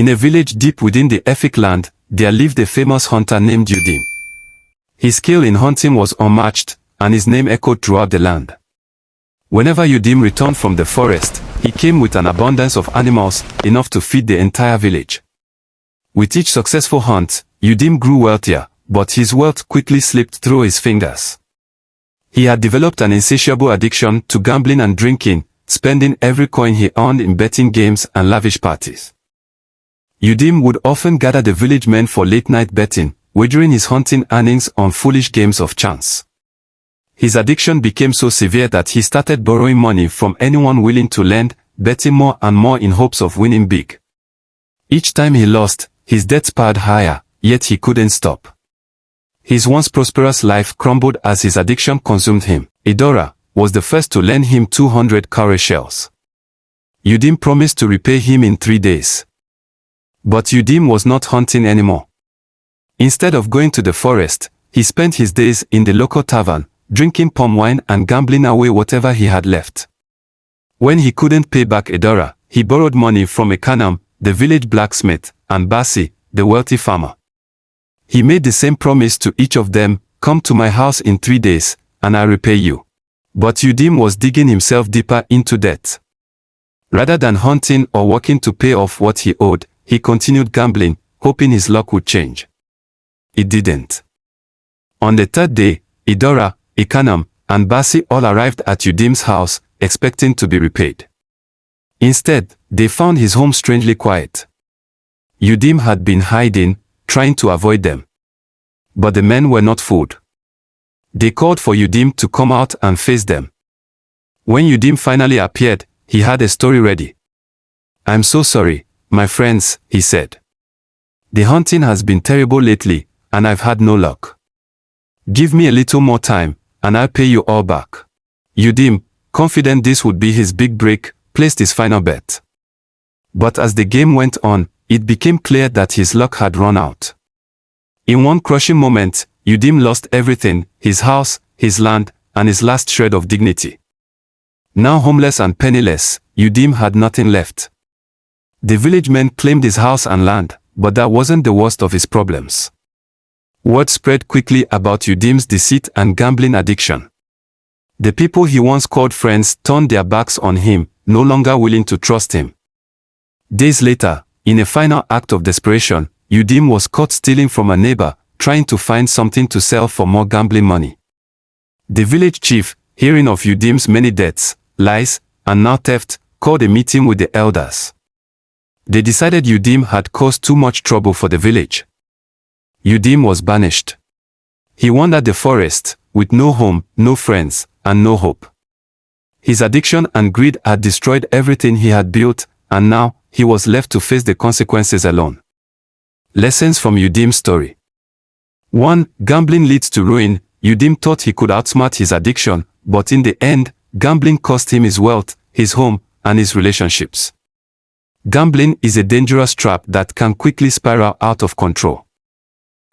In a village deep within the Efik land, there lived a famous hunter named Udeme. His skill in hunting was unmatched, and his name echoed throughout the land. Whenever Udeme returned from the forest, he came with an abundance of animals, enough to feed the entire village. With each successful hunt, Udeme grew wealthier, but his wealth quickly slipped through his fingers. He had developed an insatiable addiction to gambling and drinking, spending every coin he earned in betting games and lavish parties. Udeme would often gather the village men for late-night betting, wagering his hunting earnings on foolish games of chance. His addiction became so severe that he started borrowing money from anyone willing to lend, betting more and more in hopes of winning big. Each time he lost, his debts piled higher, yet he couldn't stop. His once prosperous life crumbled as his addiction consumed him. Idora was the first to lend him 200 cowrie shells. Udeme promised to repay him in 3 days. But Udeme was not hunting anymore. Instead of going to the forest, he spent his days in the local tavern, drinking palm wine and gambling away whatever he had left. When he couldn't pay back Idora, he borrowed money from Ekanam, the village blacksmith, and Basi, the wealthy farmer. He made the same promise to each of them, "Come to my house in 3 days, and I'll repay you." But Udeme was digging himself deeper into debt. Rather than hunting or working to pay off what he owed, he continued gambling, hoping his luck would change. It didn't. On the 3rd day, Idora, Ekanam, and Basi all arrived at Udeme's house, expecting to be repaid. Instead, they found his home strangely quiet. Udeme had been hiding, trying to avoid them. But the men were not fooled. They called for Udeme to come out and face them. When Udeme finally appeared, he had a story ready. "I'm so sorry, my friends," he said. "The hunting has been terrible lately, and I've had no luck. Give me a little more time, and I'll pay you all back." Udeme, confident this would be his big break, placed his final bet. But as the game went on, it became clear that his luck had run out. In one crushing moment, Udeme lost everything: his house, his land, and his last shred of dignity. Now homeless and penniless, Udeme had nothing left. The village men claimed his house and land, but that wasn't the worst of his problems. Word spread quickly about Udeme's deceit and gambling addiction. The people he once called friends turned their backs on him, no longer willing to trust him. Days later, in a final act of desperation, Udeme was caught stealing from a neighbor, trying to find something to sell for more gambling money. The village chief, hearing of Udeme's many debts, lies, and now theft, called a meeting with the elders. They decided Udeme had caused too much trouble for the village. Udeme was banished. He wandered the forest, with no home, no friends, and no hope. His addiction and greed had destroyed everything he had built, and now, he was left to face the consequences alone. Lessons from Udeme's story. 1. Gambling leads to ruin. Udeme thought he could outsmart his addiction, but in the end, gambling cost him his wealth, his home, and his relationships. Gambling is a dangerous trap that can quickly spiral out of control.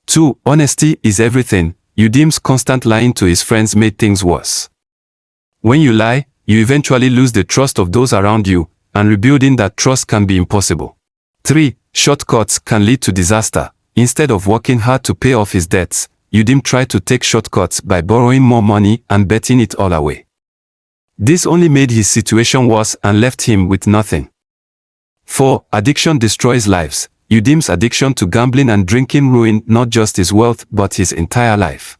2. Honesty is everything. Udeme's constant lying to his friends made things worse. When you lie, you eventually lose the trust of those around you, and rebuilding that trust can be impossible. 3. Shortcuts can lead to disaster. Instead of working hard to pay off his debts, Udeme tried to take shortcuts by borrowing more money and betting it all away. This only made his situation worse and left him with nothing. 4. Addiction destroys lives. Udeme's addiction to gambling and drinking ruined not just his wealth but his entire life.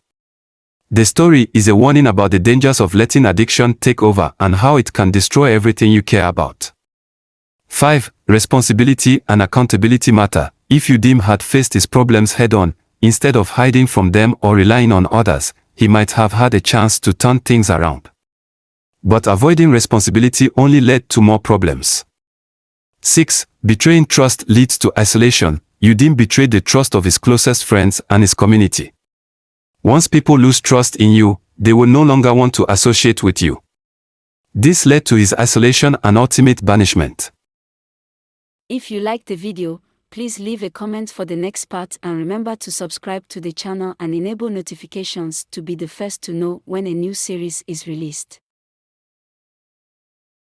The story is a warning about the dangers of letting addiction take over and how it can destroy everything you care about. 5. Responsibility and accountability matter. If Udeme had faced his problems head-on, instead of hiding from them or relying on others, he might have had a chance to turn things around. But avoiding responsibility only led to more problems. 6. Betraying trust leads to isolation. Udeme betrayed the trust of his closest friends and his community. Once people lose trust in you, they will no longer want to associate with you. This led to his isolation and ultimate banishment. If you liked the video, please leave a comment for the next part and remember to subscribe to the channel and enable notifications to be the first to know when a new series is released.